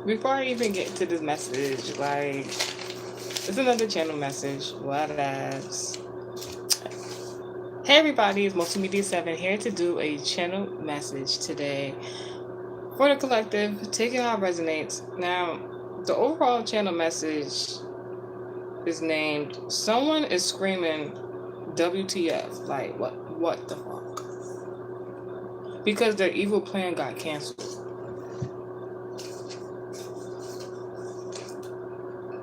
Before I even get to this message, like, it's another channel message. What else? Hey everybody, it's Multimedia 7 here to do a channel message today for the collective, taking how it resonates. Now, the overall channel message is named Someone is Screaming WTF. Like, what the fuck? Because their evil plan got canceled.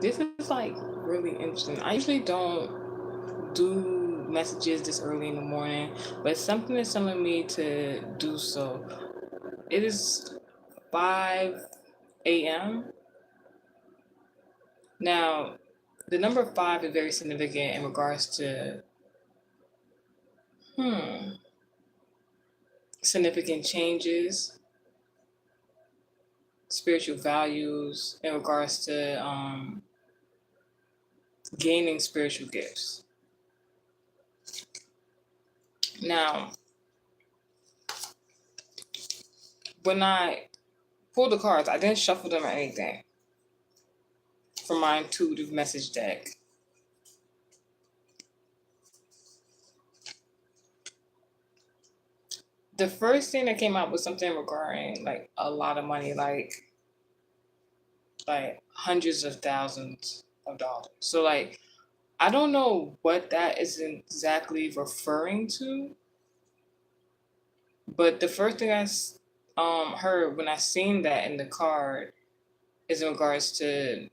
This is like really interesting. I usually don't do messages this early in the morning, but something is telling me to do so. It is 5 a.m. Now, the number 5 is very significant in regards to hmm, significant changes, spiritual values, in regards to gaining spiritual gifts. Now, when I pulled the cards, I didn't shuffle them or anything from my intuitive message deck. The first thing that came out was something regarding like a lot of money, like hundreds of thousands of dollars. So like I don't know what that is exactly referring to, but the first thing I heard when I seen that in the card is in regards to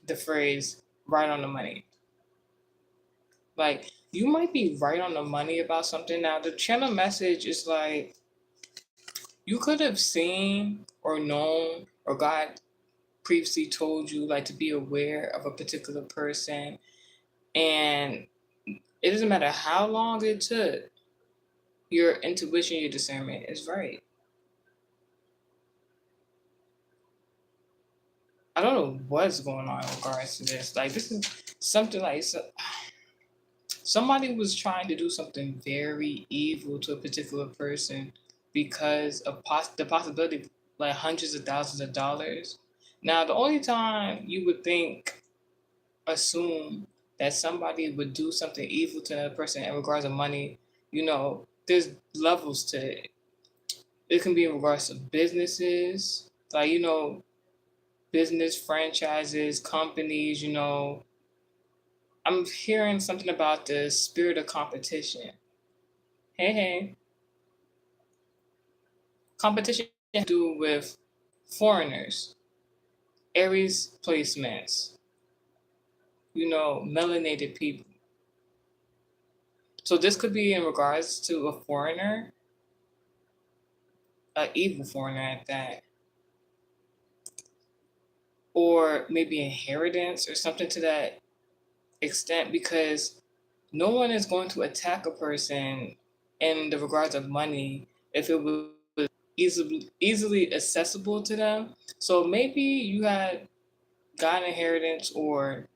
the phrase "right on the money." Like you might be right on the money about something. Now the channel message is like you could have seen or known or God previously told you like to be aware of a particular person, and it doesn't matter how long it took, your intuition, your discernment is right. I don't know what's going on in regards to this. Like this is something like somebody was trying to do something very evil to a particular person because of the possibility of like hundreds of thousands of dollars. Now, the only time you would assume that somebody would do something evil to another person in regards to money, there's levels to it. It can be in regards to businesses, like, business franchises, companies, I'm hearing something about the spirit of competition. Hey, hey. Competition has to do with foreigners, Aries placements, melanated people. So this could be in regards to a foreigner, an evil foreigner at that, or maybe inheritance or something to that extent, because no one is going to attack a person in the regards of money if it was easily accessible to them. So maybe you had got an inheritance or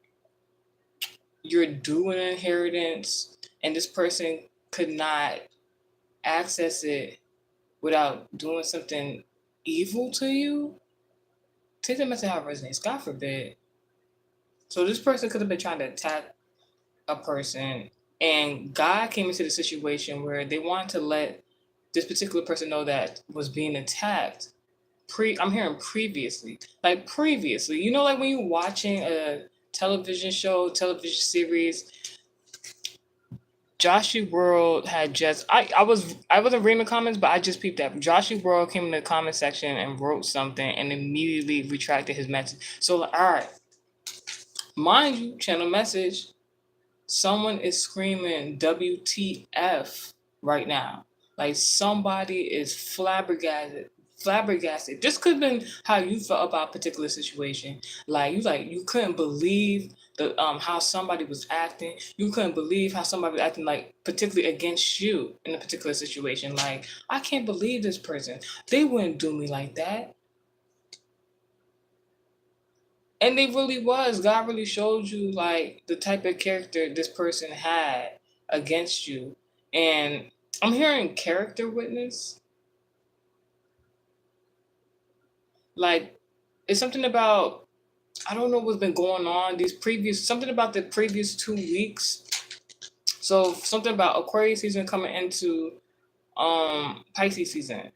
you're due an inheritance and this person could not access it without doing something evil to you. Take them as how it resonates. God forbid. So this person could have been trying to attack a person, and God came into the situation where they wanted to let this particular person know that was being attacked. I'm hearing previously, like when you're watching a television show, television series. Joshy World had just I wasn't reading the comments, but I just peeped that Joshy World came in the comment section and wrote something and immediately retracted his message. So like, all right, mind you, channel message. Someone is screaming WTF right now. Like somebody is flabbergasted. Flabbergasted. This could have been how you felt about a particular situation. You couldn't believe the how somebody was acting. You couldn't believe how somebody was acting like particularly against you in a particular situation. Like, I can't believe this person. They wouldn't do me like that. And they really was. God really showed you like the type of character this person had against you. And I'm hearing character witness. Like It's something about, I don't know what's been going on these previous, something about the previous 2 weeks. So something about Aquarius season coming into Pisces season.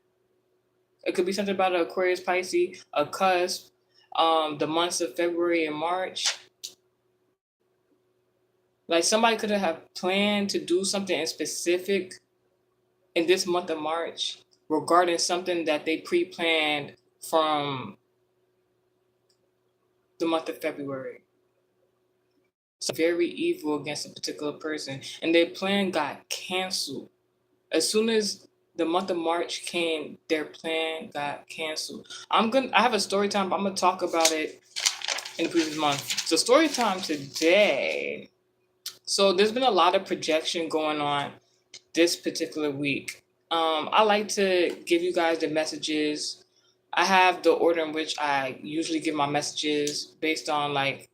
It could be something about an Aquarius, Pisces, a cusp, the months of February and March. Like somebody could have planned to do something in specific in this month of March regarding something that they pre-planned from the month of February. So very evil against a particular person, and their plan got canceled. As soon as the month of March came, their plan got canceled. I have a story time, but I'm gonna talk about it in the previous month. So story time today. So there's been a lot of projection going on this particular week. I like to give you guys the messages. I have the order in which I usually give my messages based on like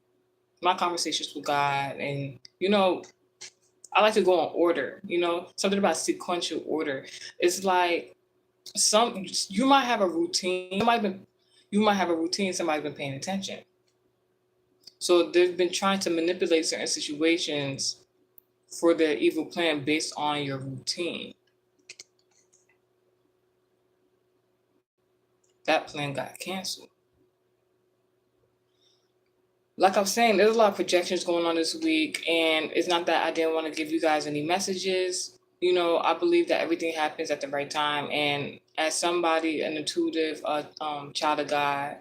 my conversations with God, and I like to go in order. Something about sequential order. It's like some you might have a routine. You might have a routine. Somebody's been paying attention. So they've been trying to manipulate certain situations for their evil plan based on your routine. That plan got canceled. Like I'm saying, there's a lot of projections going on this week, and it's not that I didn't want to give you guys any messages. I believe that everything happens at the right time, and as somebody, an intuitive child of God,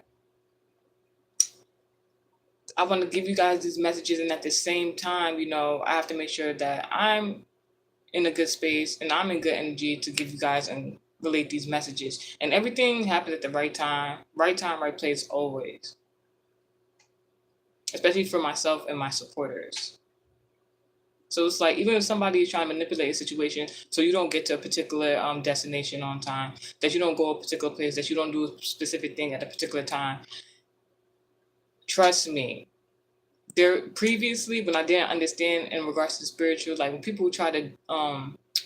I want to give you guys these messages, and at the same time, I have to make sure that I'm in a good space and I'm in good energy to give you guys and relate these messages. And everything happens at the right time, right place always, especially for myself and my supporters. So it's like even if somebody is trying to manipulate a situation so you don't get to a particular destination on time, that you don't go a particular place, that you don't do a specific thing at a particular time, trust me, there previously when I didn't understand in regards to spiritual, like when people try to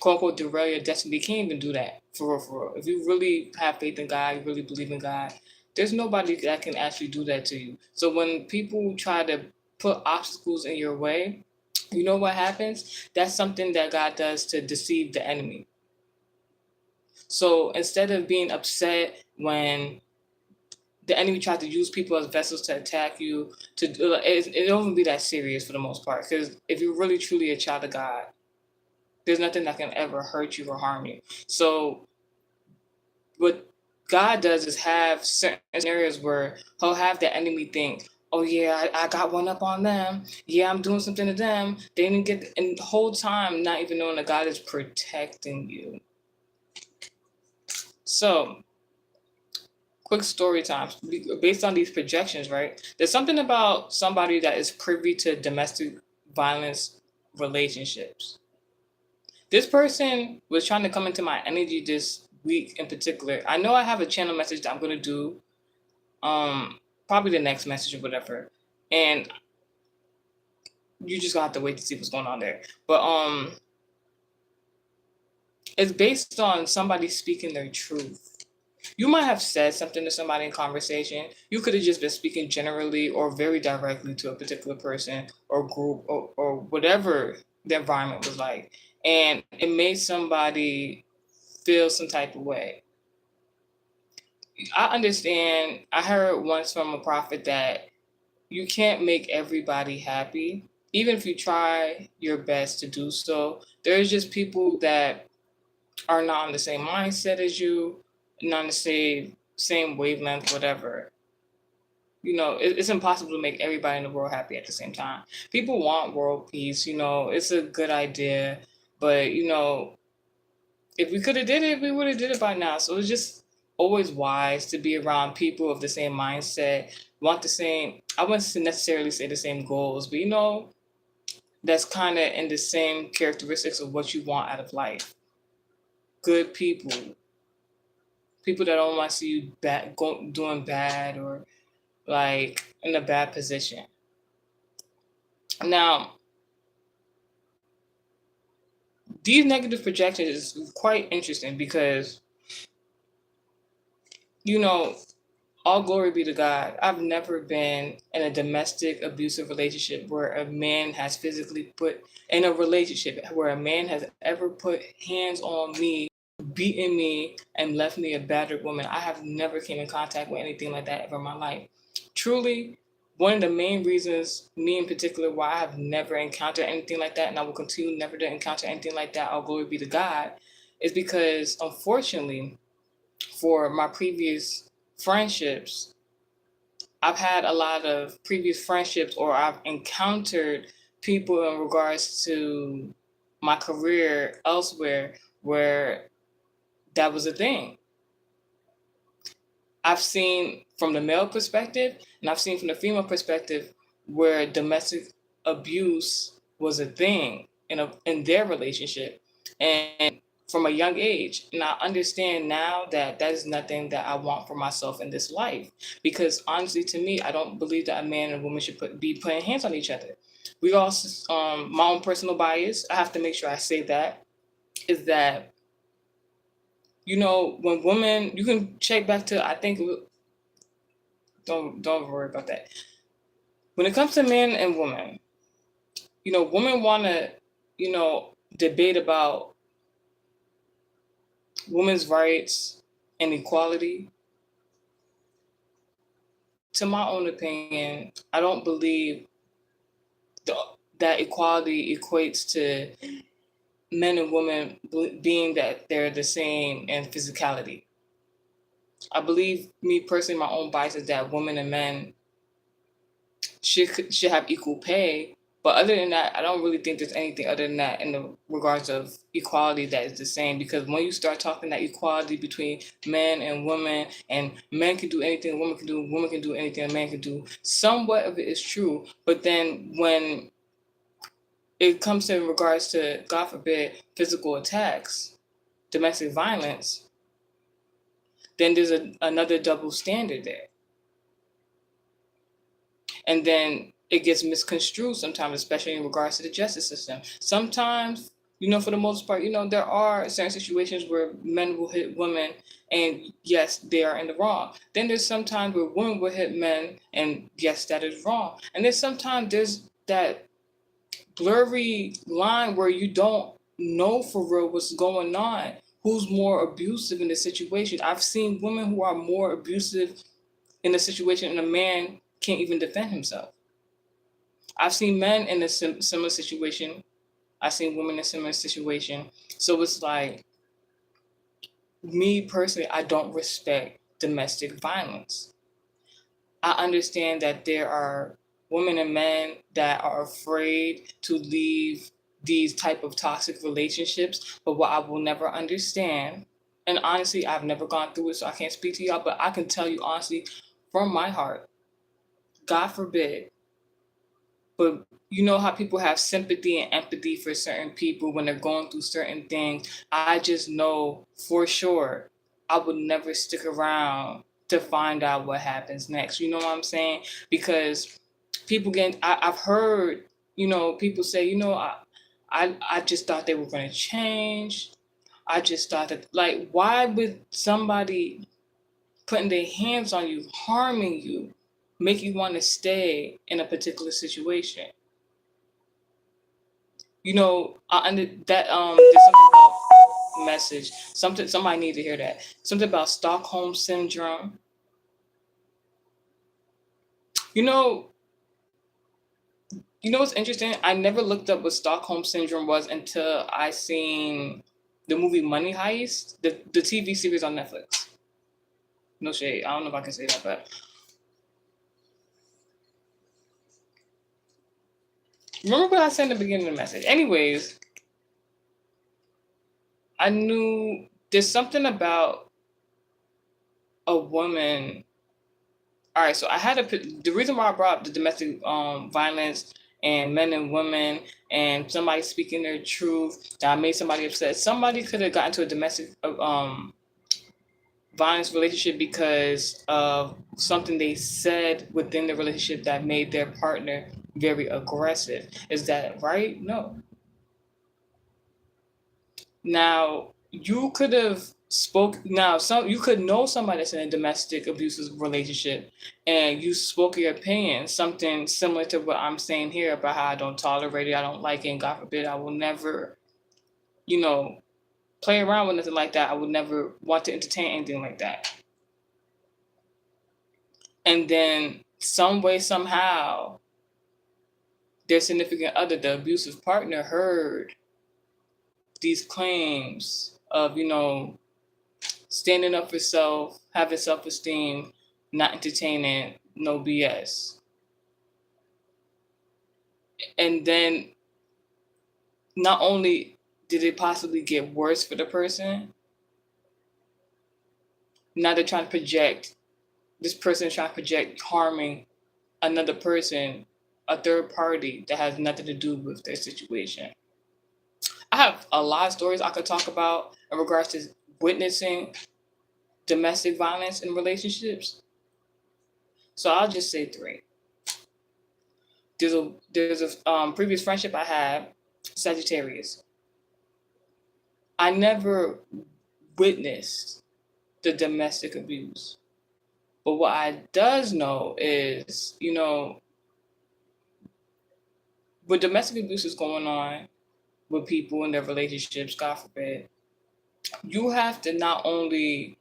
quote unquote derail your destiny, they can't even do that for real, for real. If you really have faith in God, you really believe in God, there's nobody that can actually do that to you. So when people try to put obstacles in your way, you know what happens? That's something that God does to deceive the enemy. So instead of being upset when the enemy tried to use people as vessels to attack you, it don't even be that serious for the most part. Because if you're really truly a child of God, there's nothing that can ever hurt you or harm you. So what God does is have certain scenarios where He'll have the enemy think, "Oh yeah, I got one up on them. Yeah, I'm doing something to them. They didn't get," and the whole time not even knowing that God is protecting you. So quick story time based on these projections, right? There's something about somebody that is privy to domestic violence relationships. This person was trying to come into my energy this week in particular. I know I have a channel message that I'm going to do, probably the next message or whatever, and you just gonna have to wait to see what's going on there. But it's based on somebody speaking their truth. You might have said something to somebody in conversation. You could have just been speaking generally or very directly to a particular person or group or whatever the environment was like. And it made somebody feel some type of way. I understand. I heard once from a prophet that you can't make everybody happy. Even if you try your best to do so, there's just people that are not on the same mindset as you, not on the same wavelength, whatever. It's impossible to make everybody in the world happy at the same time. People want world peace. It's a good idea, but if we could have did it, we would have did it by now. So it's just always wise to be around people of the same mindset, want the same. I wouldn't necessarily say the same goals, but that's kind of in the same characteristics of what you want out of life. Good people that don't want to see you doing bad or like in a bad position. Now, these negative projections is quite interesting because you know all glory be to God. I've never been in a domestic abusive relationship where a man has physically put in a relationship where a man has ever put hands on me, beaten me, and left me a battered woman. I have never came in contact with anything like that ever in my life. Truly, one of the main reasons, me in particular, why I have never encountered anything like that, and I will continue never to encounter anything like that, all glory be to God, is because unfortunately, for my previous friendships, I've had a lot of previous friendships, or I've encountered people in regards to my career elsewhere where that was a thing. I've seen from the male perspective and I've seen from the female perspective where domestic abuse was a thing in their relationship. And from a young age. And I understand now that that is nothing that I want for myself in this life. Because honestly, to me, I don't believe that a man and a woman should be putting hands on each other. We also, my own personal bias, I have to make sure I say that, is that, when women, you can check back to, I think, don't worry about that. When it comes to men and women, women want to, debate about women's rights and equality. To my own opinion, I don't believe the, that equality equates to men and women being that they're the same in physicality. I believe, me personally, my own bias is that women and men should have equal pay. But other than that, I don't really think there's anything other than that in the regards of equality that is the same. Because when you start talking that equality between men and women, and men can do anything a woman can do anything a man can do, somewhat of it is true. But then when it comes to in regards to, God forbid, physical attacks, domestic violence, then there's another double standard there. And then it gets misconstrued sometimes, especially in regards to the justice system. Sometimes, for the most part, there are certain situations where men will hit women, and yes, they are in the wrong. Then there's sometimes where women will hit men, and yes, that is wrong. And then sometimes there's that blurry line where you don't know for real what's going on, who's more abusive in the situation. I've seen women who are more abusive in a situation, and a man can't even defend himself. I've seen men in a similar situation. I've seen women in a similar situation. So it's like, me personally, I don't respect domestic violence. I understand that there are women and men that are afraid to leave these type of toxic relationships. But what I will never understand, and honestly, I've never gone through it, so I can't speak to y'all, but I can tell you honestly, from my heart, God forbid, but you know how people have sympathy and empathy for certain people when they're going through certain things. I just know for sure I would never stick around to find out what happens next. You know what I'm saying? Because I've heard, people say, I just thought they were going to change. I just thought that, like, why would somebody putting their hands on you, harming you, make you want to stay in a particular situation? I under that there's something about message. Somebody need to hear that. Something about Stockholm syndrome. You know, what's interesting? I never looked up what Stockholm syndrome was until I seen the movie Money Heist, the TV series on Netflix. No shade. I don't know if I can say that, but remember what I said in the beginning of the message. Anyways, I knew there's something about a woman. All right, so the reason why I brought up the domestic violence and men and women and somebody speaking their truth that made somebody upset. Somebody could have gotten to a domestic violence relationship because of something they said within the relationship that made their partner very aggressive. Is that right? No. Now, you could have spoke now some you could know somebody that's in a domestic abusive relationship and you spoke your opinion, something similar to what I'm saying here about how I don't tolerate it, I don't like it, and God forbid I will never, you know, play around with nothing like that. I would never want to entertain anything like that. And then some way, somehow, their significant other, the abusive partner, heard these claims of, standing up for self, having self-esteem, not entertaining, no BS. And then not only did it possibly get worse for the person, now they're trying to project, this person is trying to project harming another person, a third party that has nothing to do with their situation. I have a lot of stories I could talk about in regards to witnessing domestic violence in relationships. So I'll just say three. There's a previous friendship I had, Sagittarius. I never witnessed the domestic abuse. But what I does know is, when domestic abuse is going on with people in their relationships, God forbid, you have to not only,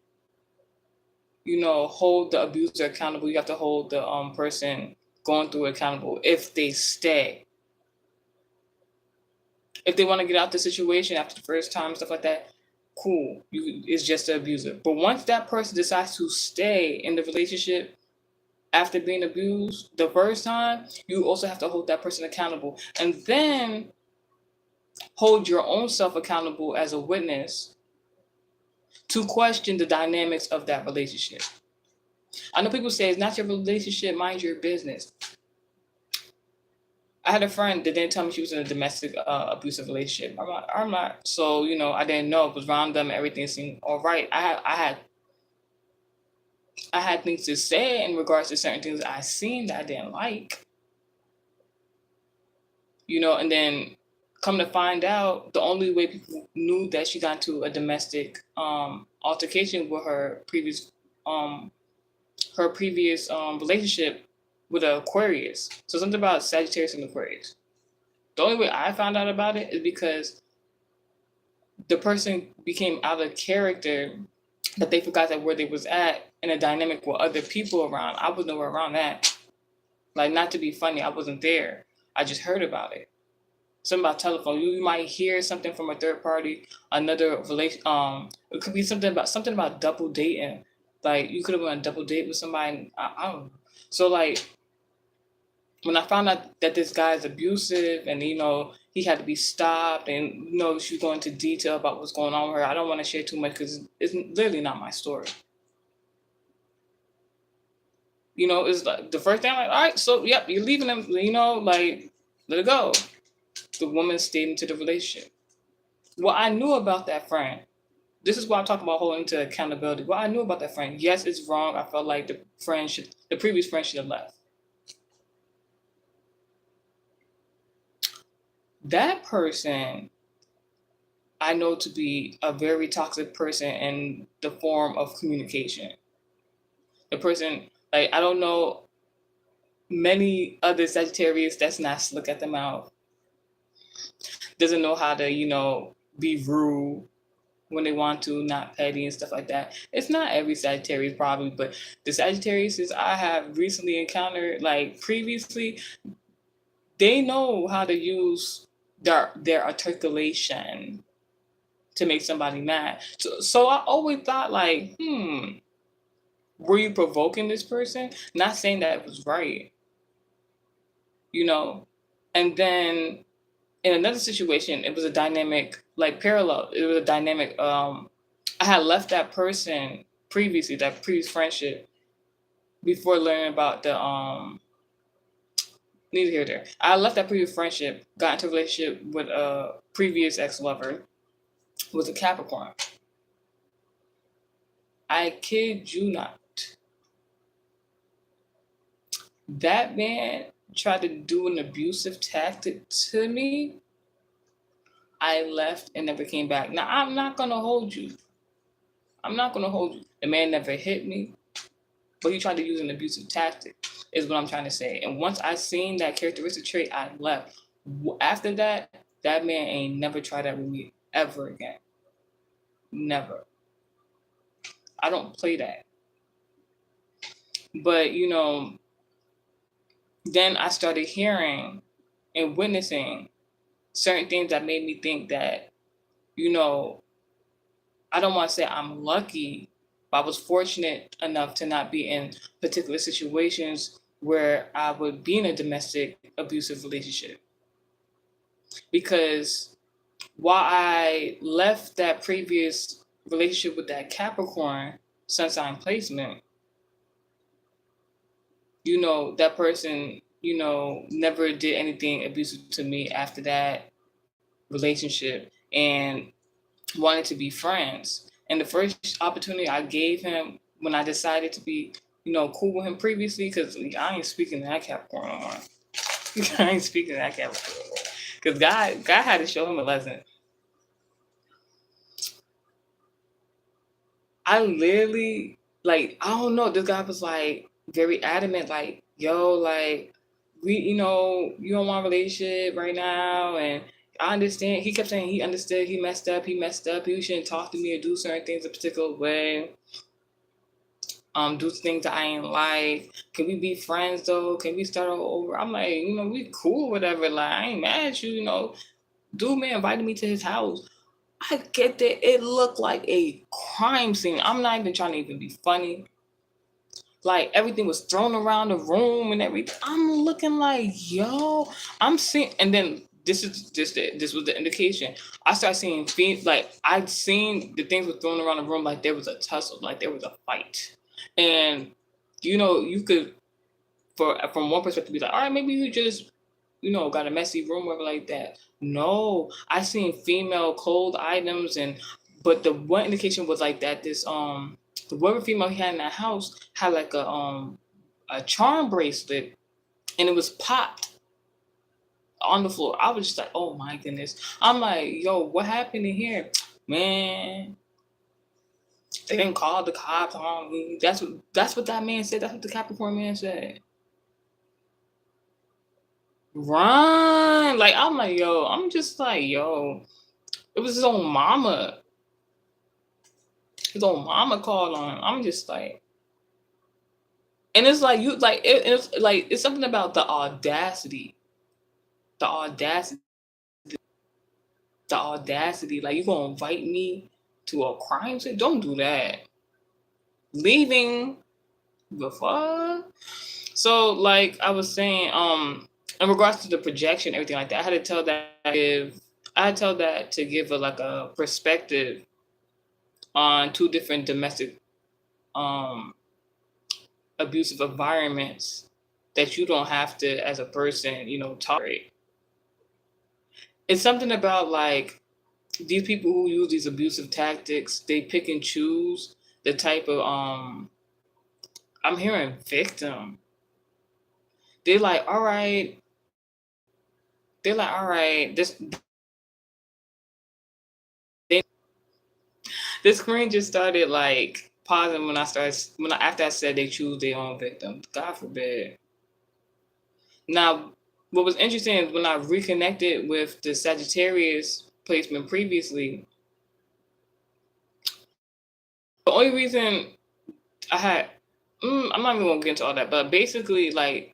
hold the abuser accountable, you have to hold the person going through it accountable if they stay. If they want to get out the situation after the first time, stuff like that, cool. It's just the abuser. But once that person decides to stay in the relationship after being abused the first time, you also have to hold that person accountable. And then hold your own self accountable as a witness to question the dynamics of that relationship. I know people say it's not your relationship, mind your business. I had a friend that didn't tell me she was in a domestic abusive relationship. I'm not. So I didn't know. It was around them. Everything seemed all right. I had things to say in regards to certain things I seen that I didn't like. And then come to find out, the only way people knew that she got into a domestic altercation with her previous relationship with an Aquarius. So something about Sagittarius and Aquarius. The only way I found out about it is because the person became out of character, that they forgot that where they was at in a dynamic with other people around. I was nowhere around that. Like, not to be funny, I wasn't there. I just heard about it. Something about telephone. You might hear something from a third party, another relation. It could be something about double dating. Like, you could have went on a double date with somebody. I don't know. So like, when I found out that this guy is abusive and he had to be stopped, and she was going into detail about what's going on with her, I don't want to share too much because it's literally not my story. It's like the first thing I'm like, all right, so yep, you're leaving them, like, let it go. The woman stayed into the relationship. What I knew about that friend, this is what I'm talking about, holding to accountability. What I knew about that friend, yes, it's wrong. I felt like the previous friend should have left. That person I know to be a very toxic person in the form of communication. The person, like, I don't know many other Sagittarius that's not slick at the mouth, doesn't know how to, be rude when they want to, not petty and stuff like that. It's not every Sagittarius probably, but the Sagittarius I have recently encountered, like previously, they know how to use their articulation to make somebody mad. So I always thought, like, were you provoking this person? Not saying that it was right, you know? And then in another situation, it was a dynamic, like parallel. It was a dynamic. I had left that person previously, that previous friendship, before learning about the neither here nor there. I left that previous friendship, got into a relationship with a previous ex lover, was a Capricorn. I kid you not. That man tried to do an abusive tactic to me. I left and never came back. Now, I'm not going to hold you. I'm not gonna hold you. The man never hit me, but he tried to use an abusive tactic, is what I'm trying to say. And once I seen that characteristic trait, I left. After that, that man ain't never tried that with me ever again. Never. I don't play that. But then I started hearing and witnessing certain things that made me think that, you know, I don't want to say I'm lucky, but I was fortunate enough to not be in particular situations where I would be in a domestic abusive relationship. Because while I left that previous relationship with that Capricorn sun sign placement, that person, never did anything abusive to me after that relationship and wanted to be friends. And the first opportunity I gave him when I decided to be, cool with him previously, because I ain't speaking to that Capricorn no more. I ain't speaking to that Capricorn. Because God had to show him a lesson. I literally, like, I don't know, this guy was like very adamant, like, yo, like, you don't want a relationship right now. And I understand. He kept saying he understood, he messed up, he shouldn't talk to me or do certain things a particular way. Do things that I ain't like. Can we be friends though? Can we start all over? I'm like, we cool, whatever. Like, I ain't mad at you. Dude, man, invited me to his house. I get that it looked like a crime scene. I'm not even trying to even be funny. Like, everything was thrown around the room and everything. I'm looking like, yo, I'm seeing, and then this was the indication. I started seeing like, I'd seen the things were thrown around the room like there was a tussle, like there was a fight. And you could, from one perspective, be like, all right, maybe you just got a messy room or like that. No, I seen female cold items, but the one indication was like that this the whatever female he had in that house had like a charm bracelet, and it was popped on the floor. I was just like, oh my goodness. I'm like, yo, what happened in here? Man, they didn't call the cops on me. That's what that man said. That's what the Capricorn man said. Run. Like, I'm like, yo, I'm just like, yo, it was his own mama. His own mama called on him. I'm just like, and it's like you like it's like it's something about the audacity. The audacity. The audacity. Like, you gonna invite me to a crime scene? Don't do that. Leaving the fuck? So, like I was saying, in regards to the projection, everything like that, I had to tell that to give a perspective on two different domestic um abusive environments that you don't have to, as a person, tolerate. It's something about, like, these people who use these abusive tactics, they pick and choose the type of I'm hearing victim. They're like, all right, this screen just started like pausing after I said they choose their own victim. God forbid. Now, what was interesting is when I reconnected with the Sagittarius placement previously, the only reason I had, I'm not even gonna get into all that, but basically, like,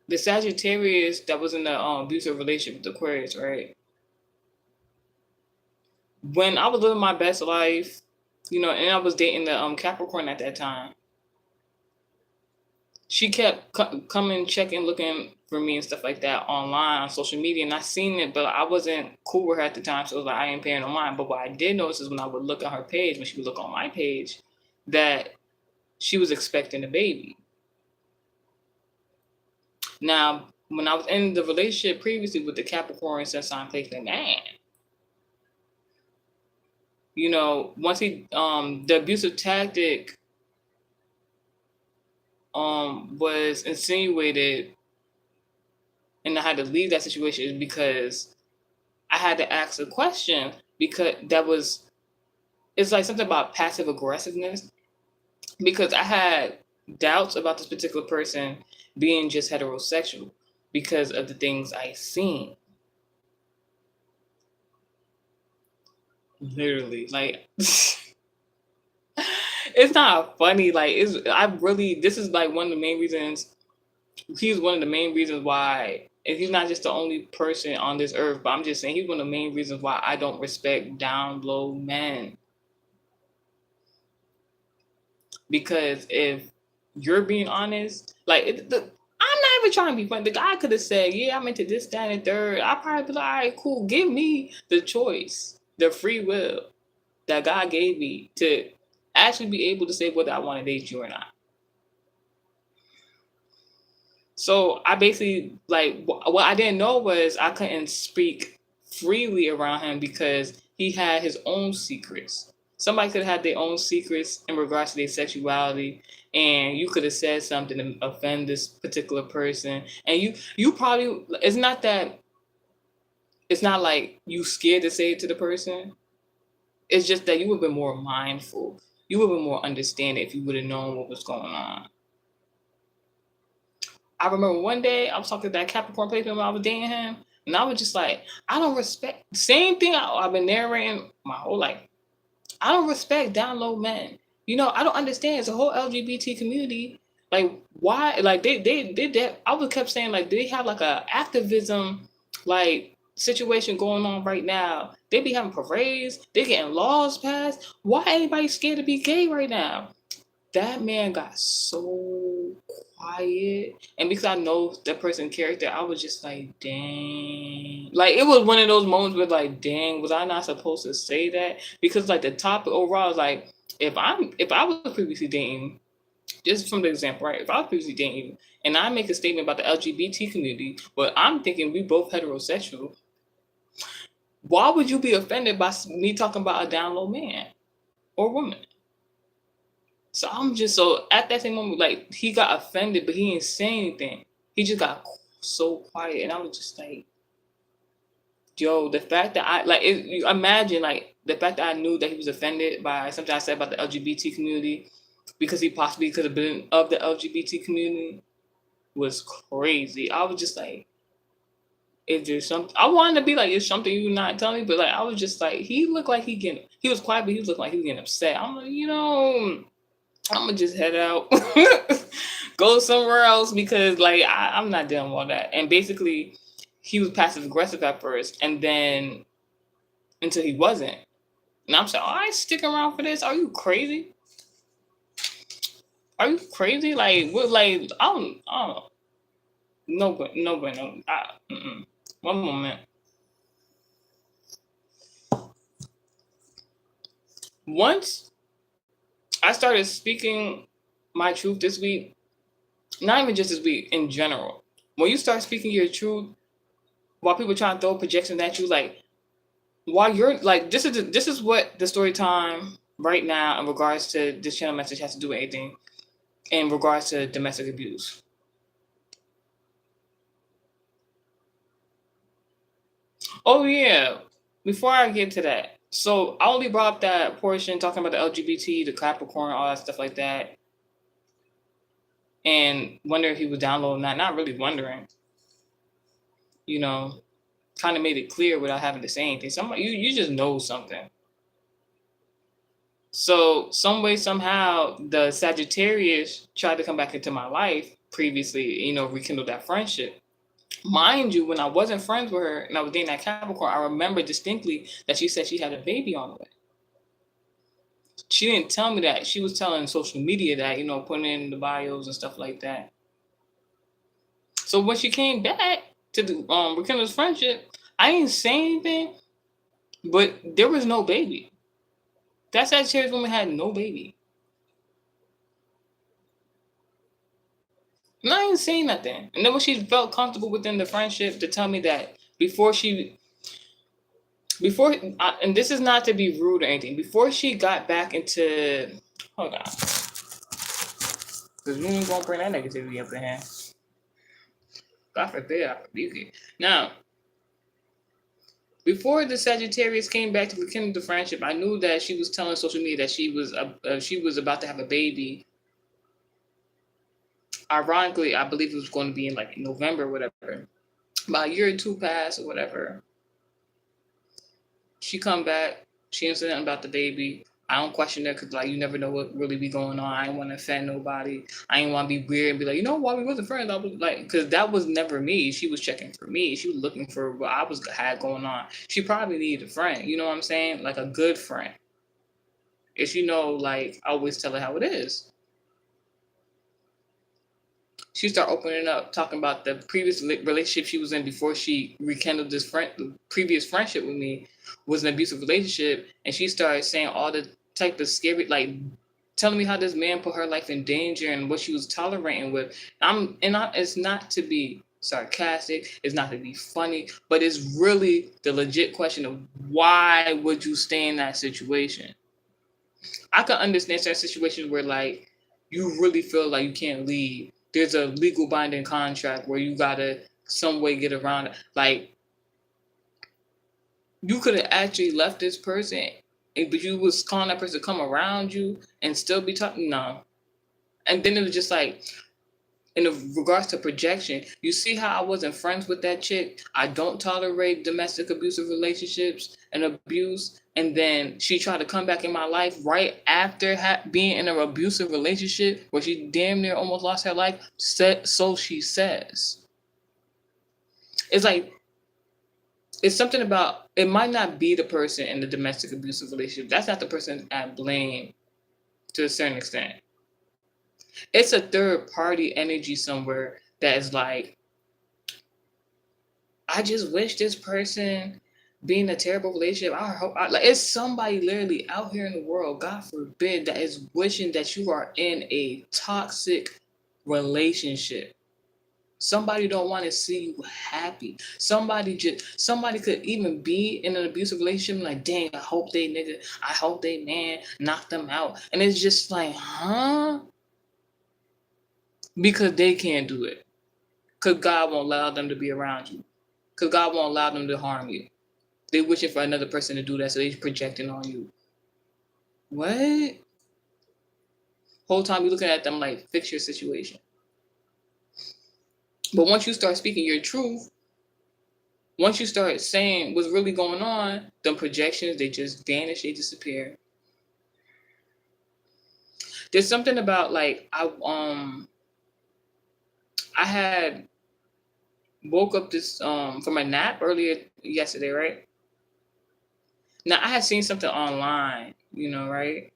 the Sagittarius that was in the abusive relationship with Aquarius, right? When I was living my best life, and I was dating the Capricorn at that time, she kept coming, checking, looking for me and stuff like that online on social media, and I seen it, but I wasn't cool with her at the time, so it was like I ain't paying no mind. But what I did notice is when I would look at her page, when she would look on my page, that she was expecting a baby. Now, when I was in the relationship previously with the Capricorn sun sign placement man, once the abusive tactic was insinuated, and I had to leave that situation, is because I had to ask a question, because that was it's like something about passive aggressiveness because I had doubts about this particular person being just heterosexual because of the things I seen. Literally, like it's not funny. Like it's I really this is like one of the main reasons. He's one of the main reasons why. And he's not just the only person on this earth, but I'm just saying he's one of the main reasons why I don't respect down low men. Because if you're being honest, like I'm not even trying to be funny. The guy could have said, "Yeah, I'm into this, that, and third." I probably be like, "All right, cool. Give me the choice, the free will that God gave me to actually be able to say whether I want to date you or not." So I basically like what I didn't know was I couldn't speak freely around him because he had his own secrets. Somebody could have had their own secrets in regards to their sexuality, and you could have said something to offend this particular person, and you probably it's not like you scared to say it to the person. It's just that you would have been more mindful. You would have been more understanding if you would have known what was going on. I remember one day I was talking to that Capricorn placement when I was dating him, and I was just like, I don't respect same thing I've been narrating my whole life. I don't respect down low men. I don't understand. It's a whole LGBT community. Like, why? Like, they did that. I was kept saying like they have like a activism like situation going on right now. They be having parades. They getting laws passed. Why anybody scared to be gay right now? That man got so quiet. And because I know that person's character, I was just like, dang. Like, it was one of those moments where, like, dang, was I not supposed to say that? Because, like, the topic overall is like, if I was previously dating, just from the example, right? If I was previously dating you and I make a statement about the LGBT community, but I'm thinking we both heterosexual, why would you be offended by me talking about a down low man or woman? So I'm just so at that same moment, like he got offended, but he didn't say anything. He just got so quiet, and I was just like, "Yo, the fact that you imagine like the fact that I knew that he was offended by something I said about the LGBT community because he possibly could have been of the LGBT community was crazy. I was just like, is there something I wanted to be like, is something you not telling me? But like, I was just like, he looked like he was quiet, but he was looking like he was getting upset. I'm like, I'm gonna just head out, go somewhere else because like I'm not dealing with all that. And basically, he was passive aggressive at first, and then until he wasn't. And I'm saying, oh, I ain't sticking around for this. Are you crazy? Are you crazy? Like what? Like I don't. No, but no, but no. One moment. Once I started speaking my truth this week, not even just this week in general. When you start speaking your truth, while people trying to throw projections at you, like while you're like this is what the story time right now in regards to this channel message has to do with anything in regards to domestic abuse. Oh yeah, before I get to that, so I only brought up that portion talking about the LGBT, the Capricorn, all that stuff like that, and wonder if he was downloading that. Not really wondering, you know, kind of made it clear without having to say anything. Somebody you just know something. So some way somehow the Sagittarius tried to come back into my life previously, rekindle that friendship. Mind you, when I wasn't friends with her and I was dating that Capricorn, I remember distinctly that she said she had a baby on the way. She didn't tell me that. She was telling social media that, putting in the bios and stuff like that. So when she came back to the rekindle this friendship, I didn't say anything, but there was no baby. That Sagittarius woman had no baby. And I didn't say nothing. And then when she felt comfortable within the friendship to tell me that and this is not to be rude or anything, before she got back into, hold on, because you ain't gonna bring that negativity up in here. God forbid I rebuke it. Now, Before the Sagittarius came back to rekindle the friendship, I knew that she was telling social media that she was about to have a baby. Ironically, I believe it was going to be in like November or whatever. About a year or two passed or whatever. She come back. She didn't say nothing about the baby. I don't question her because like you never know what really be going on. I ain't want to offend nobody. I ain't want to be weird and be like, you know, while we wasn't friends, I was like, because that was never me. She was checking for me. She was looking for what I was had going on. She probably needed a friend. You know what I'm saying? Like a good friend. If you know, like I always tell her how it is. She started opening up, talking about the previous relationship she was in before she rekindled this previous friendship with me was an abusive relationship, and she started saying all the type of scary, like telling me how this man put her life in danger and what she was tolerating with. It's not to be sarcastic, it's not to be funny, but it's really the legit question of why would you stay in that situation? I can understand certain situations where like you really feel like you can't leave. There's a legal binding contract where you gotta some way get around it. Like you could have actually left this person, but you was calling that person to come around you and still be talking. No, and then it was just like in regards to projection, you see how I wasn't friends with that chick? I don't tolerate domestic abusive relationships and abuse. And then she tried to come back in my life right after being in an abusive relationship where she damn near almost lost her life. So she says. It's like, it's something about, it might not be the person in the domestic abusive relationship. That's not the person at blame to a certain extent. It's a third party energy somewhere that is like, I just wish this person be in a terrible relationship. Like it's somebody literally out here in the world, God forbid, that is wishing that you are in a toxic relationship. Somebody don't want to see you happy. Somebody could even be in an abusive relationship like, dang, I hope they nigga, I hope they man knock them out. And it's just like, huh? Because they can't do it. Because God won't allow them to be around you. Because God won't allow them to harm you. They wishing for another person to do that, so they projecting on you. What? Whole time you looking at them like, fix your situation. But once you start speaking your truth, once you start saying what's really going on, them projections, they just vanish, they disappear. There's something about like I had woke up this from a nap earlier yesterday, right? Now I had seen something online, right?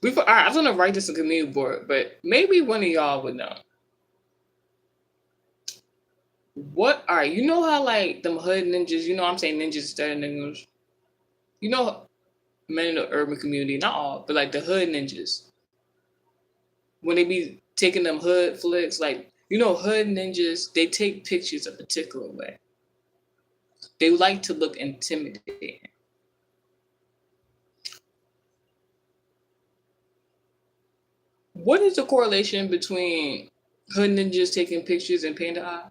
All right, I was gonna write this in a community board, but maybe one of y'all would know. What are you know how like them hood ninjas, I'm saying ninjas instead of niggas. You know men in the urban community, not all, but like the hood ninjas. When they be taking them hood flicks, like hood ninjas, they take pictures a particular way. They like to look intimidating. What is the correlation between hood ninjas taking pictures and panda eye?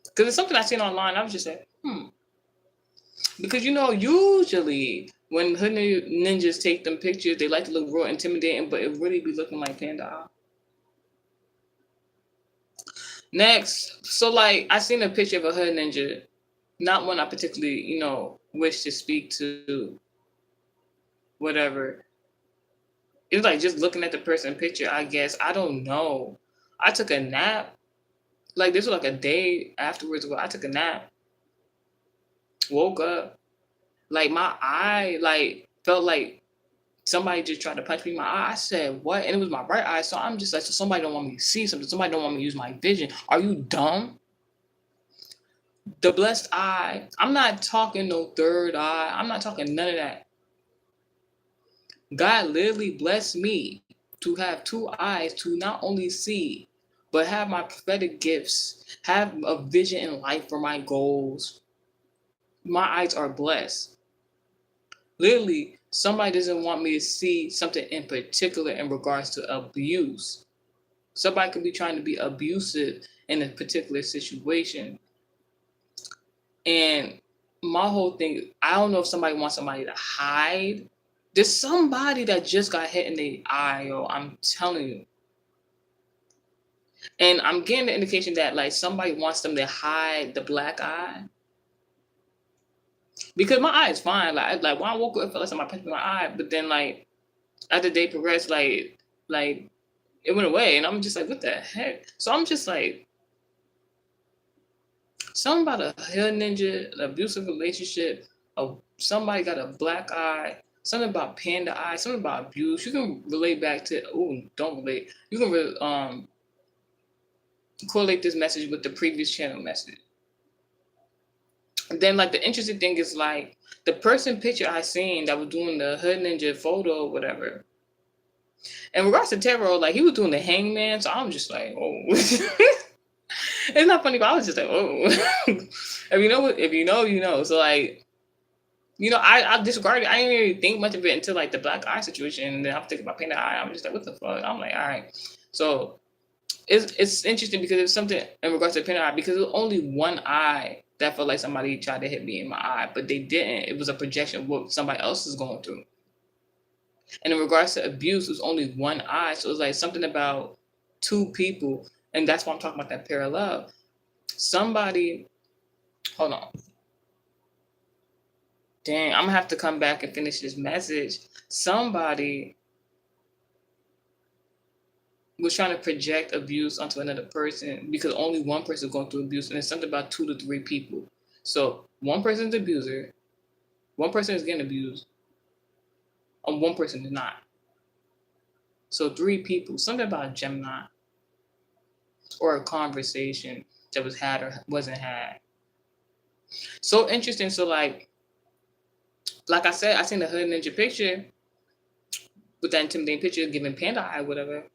Because it's something I seen online. I was just like, Because usually when hood ninjas take them pictures, they like to look real intimidating, but it really be looking like panda eye. Next, so like I seen a picture of a hood ninja, not one I particularly, wish to speak to, whatever. It's like just looking at the person picture, I guess. I don't know. I took a nap. Like this was like a day afterwards where I took a nap. Woke up. Like my eye like felt like somebody just tried to punch me in my eye. I said, what? And it was my right eye. So I'm just like, so somebody don't want me to see something. Somebody don't want me to use my vision. Are you dumb? The blessed eye. I'm not talking no third eye. I'm not talking none of that. God literally blessed me to have two eyes to not only see, but have my prophetic gifts, have a vision in life for my goals. My eyes are blessed. Literally, somebody doesn't want me to see something in particular in regards to abuse. Somebody could be trying to be abusive in a particular situation. And my whole thing, I don't know if somebody wants somebody to hide. There's somebody that just got hit in the eye, yo. I'm telling you. And I'm getting the indication that like somebody wants them to hide the black eye. Because my eye is fine. Like when I woke up, it felt like somebody punched me in my eye. But then like as the day progressed, like it went away. And I'm just like, what the heck? So I'm just like, something about a hood ninja, an abusive relationship, somebody got a black eye, something about panda eye, something about abuse. You can relate back to don't relate. You can correlate this message with the previous channel message. And then like the interesting thing is like the person picture I seen that was doing the hood ninja photo or whatever. In regards to tarot, like he was doing the hangman, so I'm just like, oh. It's not funny, but I was just like, oh. If you know, you know. So like, I disregarded it. I didn't really think much of it until like the black eye situation. And then I'm thinking about painting the eye. I'm just like, what the fuck? I'm like, all right. So it's interesting because it's something in regards to painting the eye because it was only one eye that felt like somebody tried to hit me in my eye, but they didn't. It was a projection of what somebody else is going through. And in regards to abuse, it was only one eye. So it was like something about two people. And that's why I'm talking about that parallel. Somebody, hold on. Dang, I'm gonna have to come back and finish this message. Somebody was trying to project abuse onto another person because only one person is going through abuse, and it's something about 2 to 3 people. So one person's the abuser, one person is getting abused, and one person is not. So 3 people, something about a Gemini or a conversation that was had or wasn't had. So interesting. So like I said, I seen the hood ninja picture with that intimidating picture giving panda eye, whatever.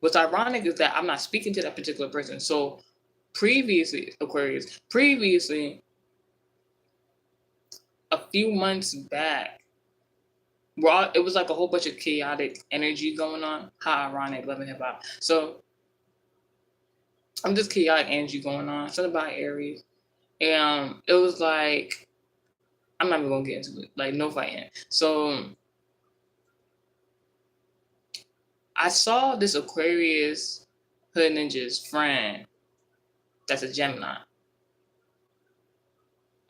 What's ironic is that I'm not speaking to that particular person. So previously, Aquarius, a few months back, it was like a whole bunch of chaotic energy going on. How ironic, love and hip hop. So I'm just chaotic energy going on. Something about Aries. And it was like, I'm not even gonna get into it. Like no fighting. So I saw this Aquarius hood ninja's friend that's a Gemini.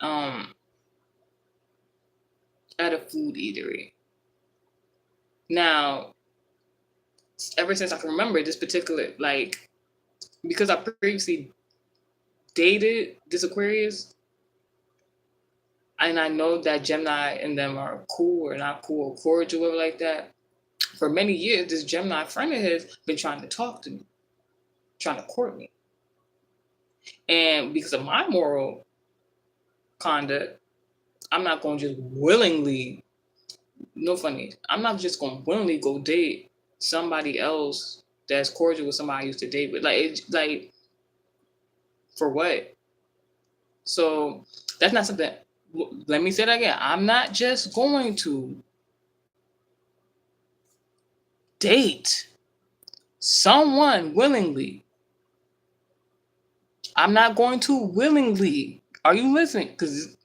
At a food eatery. Now, ever since I can remember this particular, like, because I previously dated this Aquarius, and I know that Gemini and them are cool or not cool or cordial or like that. For many years, this Gemini friend of his been trying to talk to me, trying to court me. And because of my moral conduct, I'm not going to just willingly, no funny, I'm not just going to willingly go date somebody else that's cordial with somebody I used to date with. Like, for what? So that's not something. Let me say that again. I'm not just going to date someone willingly. I'm not going to willingly. Are you listening? Because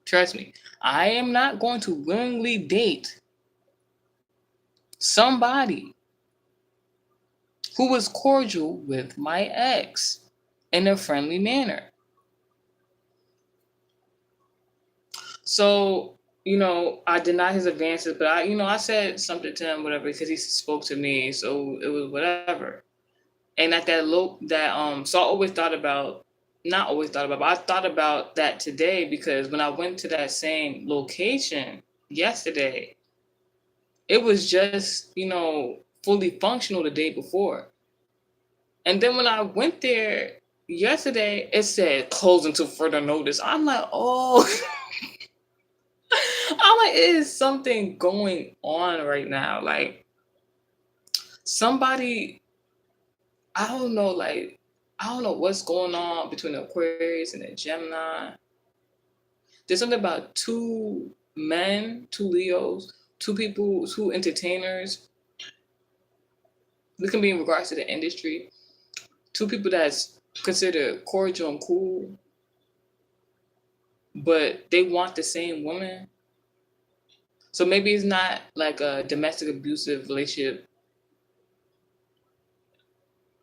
trust me, I am not going to willingly date somebody who was cordial with my ex in a friendly manner. So, I denied his advances, but I said something to him, whatever, because he spoke to me. So it was whatever. And at so I always thought about, not always thought about, but I thought about that today because when I went to that same location yesterday, it was just, fully functional the day before. And then when I went there yesterday, it said close until further notice. I'm like, oh, it is something going on right now. Like somebody, I don't know, I don't know what's going on between the Aquarius and the Gemini. There's something about 2 men, 2 Leos, 2 people, 2 entertainers. This can be in regards to the industry. 2 people that's considered cordial and cool. but they want the same woman. So maybe it's not like a domestic abusive relationship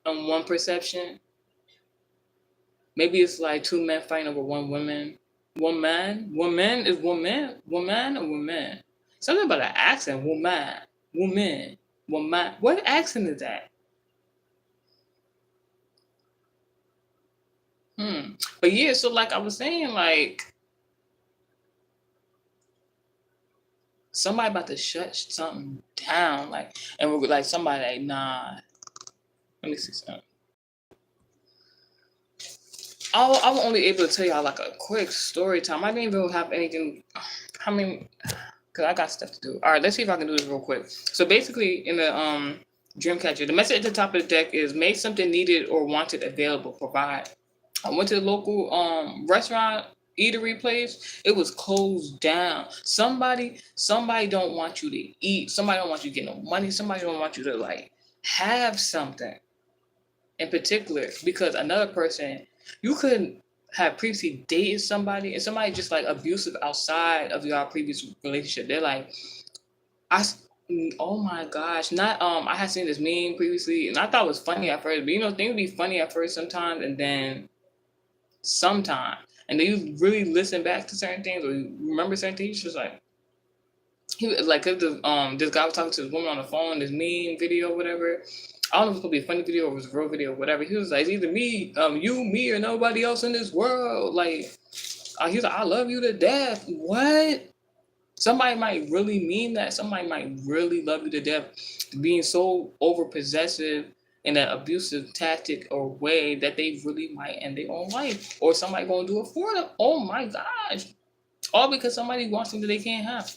on one perception. Maybe it's like two men fighting over one woman. One man? Woman is woman? Woman or woman? Something about an accent. Woman. Woman. Woman. What accent is that? But yeah, so like I was saying, like somebody about to shut something down. Like, and we're like somebody like, nah. Let me see something. I'm only able to tell y'all like a quick story time. I didn't even have anything. I mean, cause I got stuff to do. All right, let's see if I can do this real quick. So basically, in the Dreamcatcher, the message at the top of the deck is make something needed or wanted available. Provide. I went to the local restaurant eatery place. It was closed down. Somebody don't want you to eat. Somebody don't want you to get no money. Somebody don't want you to like have something in particular because another person you could have previously dated somebody and somebody just like abusive outside of your previous relationship. They're like, oh my gosh, not I had seen this meme previously and I thought it was funny at first, but you know things be funny at first sometimes and then sometimes and then you really listen back to certain things or you remember certain things. Just like he was like this guy was talking to this woman on the phone, this meme video, whatever. I don't know if it's gonna be a funny video or it was a real video or whatever. He was like, it's either me, you, me, or nobody else in this world. Like, he was like, I love you to death. What? Somebody might really mean that. Somebody might really love you to death. Being so over possessive in an abusive tactic or way that they really might end their own life. Or somebody gonna do it for them. Oh my gosh. All because somebody wants something they can't have.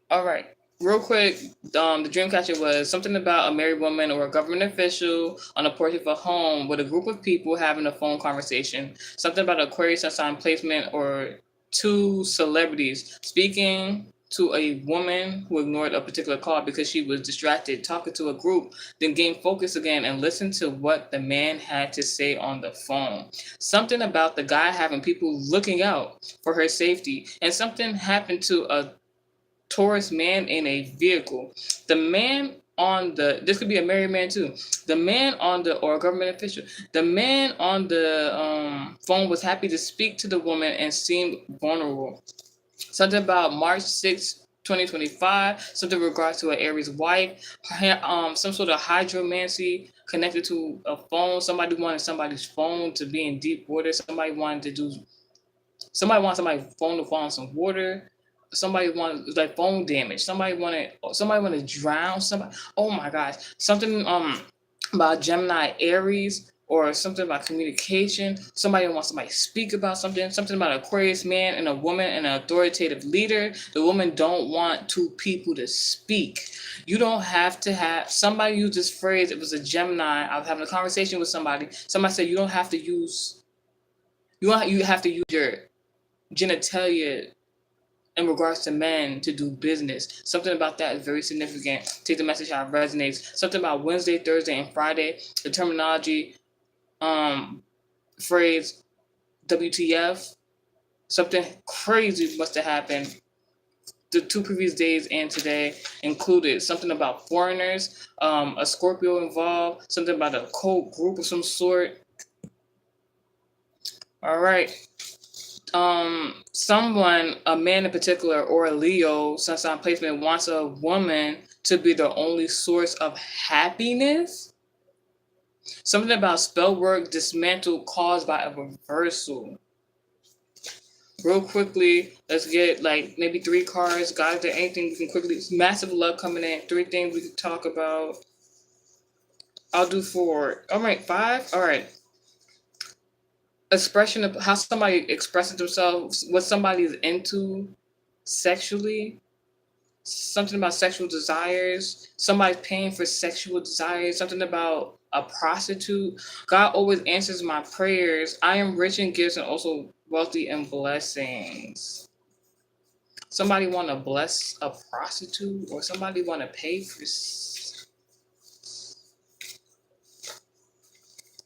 All right. Real quick, the Dreamcatcher was something about a married woman or a government official on a porch of a home with a group of people having a phone conversation. Something about Aquarius sun sign placement or two celebrities speaking to a woman who ignored a particular call because she was distracted, talking to a group, then gained focus again and listened to what the man had to say on the phone. Something about the guy having people looking out for her safety, and something happened to a Taurus man in a vehicle. The man on the, this could be a married man too. The man on the, or a government official, the man on the phone was happy to speak to the woman and seemed vulnerable. Something about March 6th, 2025, something in regards to an Aries wife, some sort of hydromancy connected to a phone. Somebody wanted somebody's phone to be in deep water. Somebody wanted somebody's phone to fall in some water. Somebody wanted like phone damage. Somebody wanted to drown somebody. Oh my gosh. Something about Gemini Aries or something about communication. Somebody wants somebody to speak about something. Something about Aquarius man and a woman and an authoritative leader. The woman don't want two people to speak. You don't have to have somebody use this phrase. It was a Gemini. I was having a conversation with somebody. Somebody said you don't have to use you have to use your genitalia in regards to men to do business. Something about that is very significant. Take the message how it resonates. Something about Wednesday, Thursday, and Friday. The terminology, phrase, WTF. Something crazy must have happened the 2 previous days and today included. Something about foreigners, a Scorpio involved. Something about a cult group of some sort. All right. Someone, a man in particular, or a Leo, sun sign placement wants a woman to be the only source of happiness. Something about spell work dismantled caused by a reversal. Real quickly, let's get like maybe 3 cards. Guys, there anything we can quickly? Massive luck coming in. 3 things we can talk about. I'll do 4. All right, 5. All right. Expression of how somebody expresses themselves, what somebody is into sexually, something about sexual desires, somebody paying for sexual desires, something about a prostitute. God always answers my prayers. I am rich in gifts and also wealthy in blessings. Somebody want to bless a prostitute or somebody want to pay for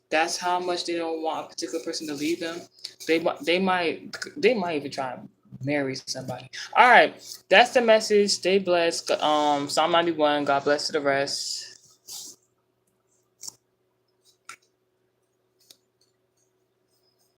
that's how much they don't want a particular person to leave them. They might even try to marry somebody. All right, that's the message. Stay blessed. Psalm 91. God bless to the rest.